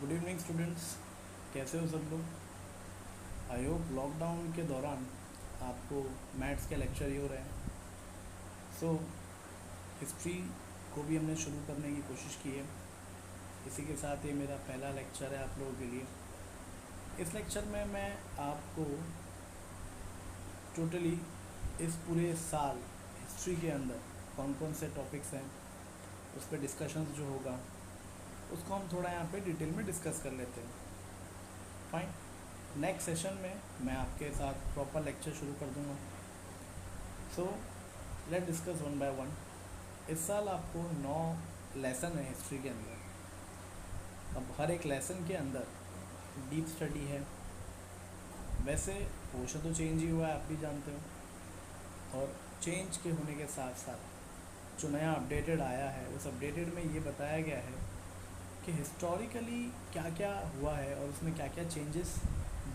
Good evening students. कैसे हो सब लोग? आई होप लॉकडाउन के दौरान आपको मैथ्स के लेक्चर ही हो रहे हैं। सो हिस्ट्री को भी हमने शुरू करने की कोशिश की है। इसी के साथ ये मेरा पहला लेक्चर है आप लोगों के लिए। इस लेक्चर में मैं आपको टोटली इस पूरे साल हिस्ट्री के अंदर कौन कौन से टॉपिक्स हैं उस पर डिस्कशंस जो होगा उसको हम थोड़ा यहाँ पे डिटेल में डिस्कस कर लेते हैं। फाइन। नेक्स्ट सेशन में मैं आपके साथ प्रॉपर लेक्चर शुरू कर दूँगा। So let discuss one by one. इस साल आपको 9 लेसन है हिस्ट्री के अंदर। अब हर एक लेसन के अंदर डीप स्टडी है। वैसे पोर्शन तो चेंज ही हुआ है, आप भी जानते हो। और चेंज के होने के साथ साथ जो नया अपडेटेड आया है उस अपडेटेड में ये बताया गया है कि हिस्टोरिकली क्या क्या हुआ है और उसमें क्या क्या चेंजेस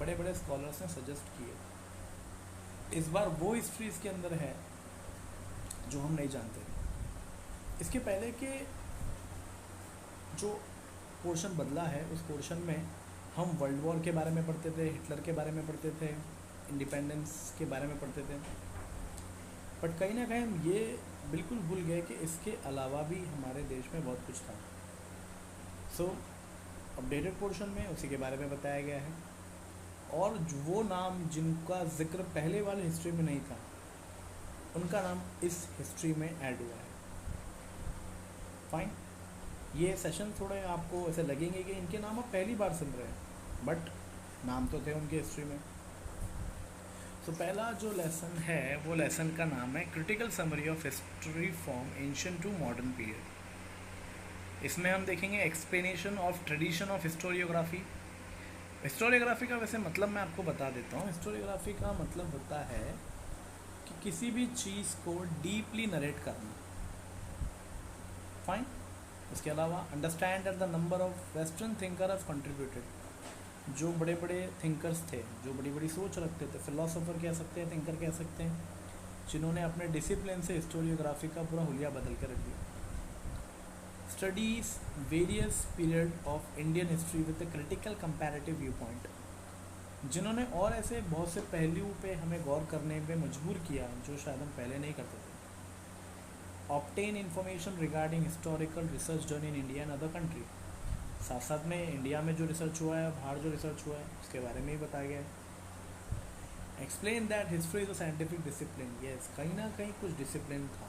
बड़े बड़े स्कॉलर्स ने सजेस्ट किए। इस बार वो हिस्ट्री इसके अंदर है जो हम नहीं जानते। इसके पहले के जो पोर्शन बदला है उस पोर्शन में हम वर्ल्ड वॉर के बारे में पढ़ते थे, हिटलर के बारे में पढ़ते थे, इंडिपेंडेंस के बारे में पढ़ते थे। बट कहीं ना कहीं हम ये बिल्कुल भूल गए कि इसके अलावा भी हमारे देश में बहुत कुछ था। सो अपडेटेड पोर्शन में उसी के बारे में बताया गया है। और वो नाम जिनका जिक्र पहले वाले हिस्ट्री में नहीं था उनका नाम इस हिस्ट्री में ऐड हुआ है। फाइन। ये सेशन थोड़े आपको ऐसे लगेंगे कि इनके नाम आप पहली बार सुन रहे हैं, बट नाम तो थे उनके हिस्ट्री में। तो पहला जो लेसन है वो लेसन का नाम है critical summary of history from ancient to modern period. इसमें हम देखेंगे explanation of tradition of historiography. Historiography का वैसे मतलब मैं आपको बता देता हूँ। हिस्टोरियोग्राफी का मतलब होता है कि किसी भी चीज़ को डीपली नरेट करना। फाइन। इसके अलावा understand that the number of western thinker have contributed. जो बड़े बड़े थिंकर्स थे, जो बड़ी बड़ी सोच रखते थे, फिलोसोफर कह सकते हैं, थिंकर कह सकते हैं, जिन्होंने अपने डिसिप्लिन से हिस्टोरियोग्राफी का पूरा हुलिया बदल कर रख दिया। Studies various period of Indian history with a critical comparative view point. जिन्होंने और ऐसे बहुत से पहलुओं पे हमें गौर करने पे मजबूर किया जो शायद हम पहले नहीं करते थे। Obtain information regarding historical research done in India and other country. साथ साथ में इंडिया में जो रिसर्च हुआ है, बाहर जो रिसर्च हुआ है उसके बारे में ही बताया गया है। Explain that history is a scientific discipline. Yes, कहीं ना कहीं कुछ डिसिप्लिन था।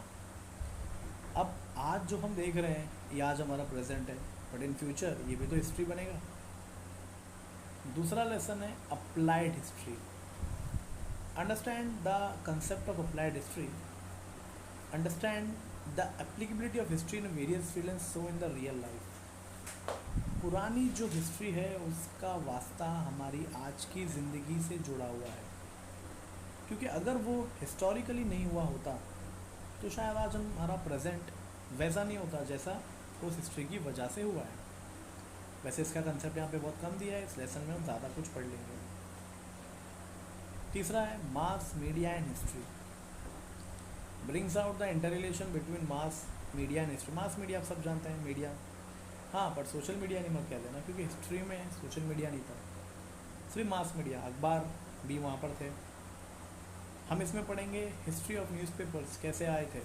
अब आज जो हम देख रहे हैं ये आज हमारा प्रेजेंट है, बट इन फ्यूचर ये भी तो हिस्ट्री बनेगा। दूसरा लेसन है applied history. Understand the concept of applied history. Understand the applicability of history in various field and so in the real life. पुरानी जो हिस्ट्री है उसका वास्ता हमारी आज की ज़िंदगी से जुड़ा हुआ है, क्योंकि अगर वो हिस्टोरिकली नहीं हुआ होता तो शायद आज हमारा प्रेजेंट वैसा नहीं होता जैसा उस हिस्ट्री की वजह से हुआ है। वैसे इसका कंसेप्ट यहाँ पे बहुत कम दिया है, इस लेसन में हम ज़्यादा कुछ पढ़ लेंगे। तीसरा है mass media and history. Brings out the inter relation between mass media and history. Mass media आप सब जानते हैं, मीडिया। हाँ, पर सोशल मीडिया नहीं मत कह देना, क्योंकि हिस्ट्री में सोशल मीडिया नहीं था, सिर्फ मास मीडिया। अखबार भी वहाँ पर थे। हम इसमें पढ़ेंगे हिस्ट्री ऑफ न्यूज़पेपर्स कैसे आए थे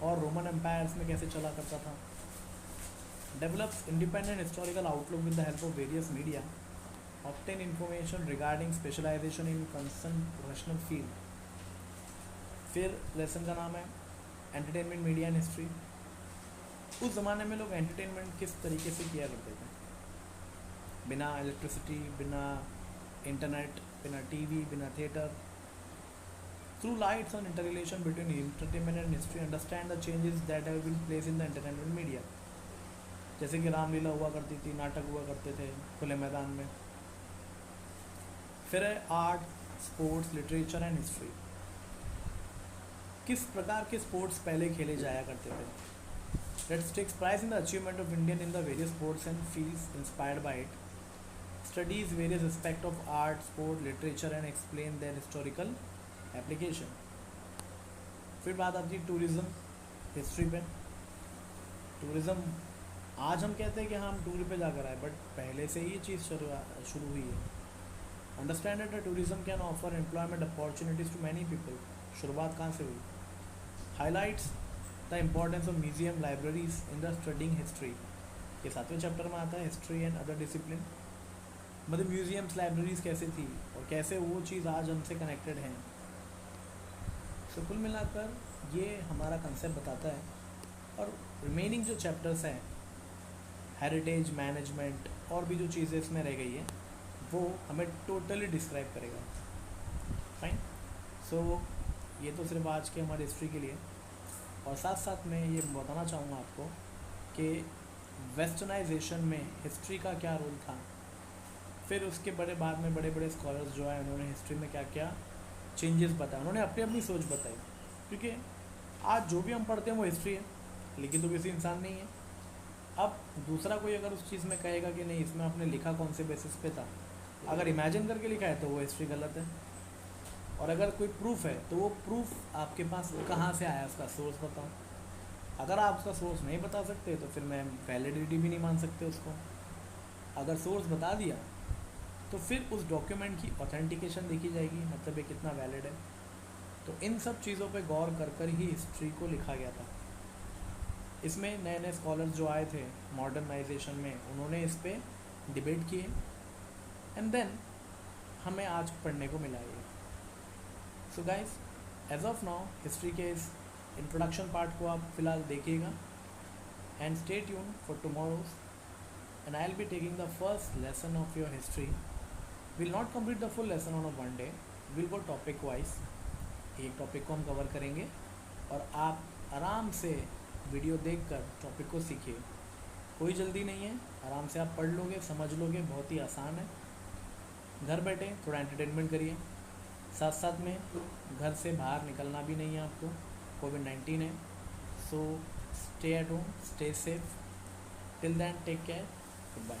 और रोमन एम्पायर्स में कैसे चला करता था। Develops independent historical outlook with the help of various media. Obtain information regarding specialization in concern professional field. फिर लेसन का नाम है एंटरटेनमेंट मीडिया एंड हिस्ट्री। उस ज़माने में लोग एंटरटेनमेंट किस तरीके से किया करते थे, बिना इलेक्ट्रिसिटी, बिना इंटरनेट, बिना टीवी, बिना theatre. Through lights on inter relation between entertainment and history, understand the changes that have been place in the entertainment media. जैसे कि रामलीला हुआ करती थी, नाटक हुआ करते थे खुले मैदान में। फिर है art, sports, literature and history. किस प्रकार के स्पोर्ट्स पहले खेले जाया करते थे। Let's take prize in the achievement of Indian in the various sports and fields inspired by it. Studies various aspects of art, sport, literature and explain their historical application. फिर बात आती है टूरिज़्म हिस्ट्री पे। Tourism आज हम कहते हैं कि हाँ हम टूर पे जाकर आए, बट पहले से ही ये चीज़ शुरू हुई है। Understand that tourism can offer employment opportunities to many people. शुरुआत कहाँ से हुई? Highlights the importance of museum libraries in the studying history. ये 7वें चैप्टर में आता है, हिस्ट्री एंड अदर डिसिप्लिन। मतलब म्यूजियम्स लाइब्रेरीज कैसे थी और कैसे वो चीज़ आज हमसे कनेक्टेड हैं। सो कुल मिलाकर ये हमारा कंसेप्ट बताता है। और रिमेनिंग जो चैप्टर्स हैं, हेरिटेज मैनेजमेंट और भी जो चीज़ें इसमें रह गई है, वो हमें टोटली डिस्क्राइब करेगा। फाइन। सो ये तो सिर्फ आज के हमारे हिस्ट्री के लिए। और साथ साथ मैं ये बताना चाहूँगा आपको कि वेस्टर्नाइजेशन में हिस्ट्री का क्या रोल था। फिर उसके बाद में बड़े बड़े स्कॉलर्स जो है उन्होंने हिस्ट्री में क्या क्या चेंजेस बताए, उन्होंने अपनी अपनी सोच बताई। क्योंकि आज जो भी हम पढ़ते हैं वो हिस्ट्री है, लेकिन तो किसी इंसान नहीं है। अब दूसरा कोई अगर उस चीज़ में कहेगा कि नहीं इसमें आपने लिखा कौन से बेसिस पे था, अगर इमेजिन करके लिखा है तो वो हिस्ट्री गलत है। और अगर कोई प्रूफ है तो वो प्रूफ आपके पास कहाँ से आया, उसका सोर्स बताओ। अगर आप उसका सोर्स नहीं बता सकते तो फिर मैं वैलिडिटी भी नहीं मान सकते उसको। अगर सोर्स बता दिया तो फिर उस डॉक्यूमेंट की ऑथेंटिकेशन देखी जाएगी, मतलब ये कितना वैलिड है। तो इन सब चीज़ों पे गौर कर ही हिस्ट्री को लिखा गया था। इसमें नए नए स्कॉलर्स जो आए थे मॉडर्नाइजेशन में, उन्होंने इस पे डिबेट किए एंड देन हमें आज पढ़ने को मिला ये। So guys, as of now history के इस इंट्रोडक्शन पार्ट को आप फिलहाल देखिएगा and stay tune for tomorrow's and I will be taking the first lesson of your history. Will not complete the full lesson on a one day, will go topic wise. एक टॉपिक को हम cover करेंगे और आप आराम से video देखकर टॉपिक को सीखिए। कोई जल्दी नहीं है, आराम से आप पढ़ लोगे, समझ लोगे, बहुत ही आसान है। घर बैठे थोड़ा एंटरटेनमेंट करिए, साथ साथ में घर से बाहर निकलना भी नहीं है आपको, कोविड-19 है। So stay at home, stay safe. Till then take care, good bye.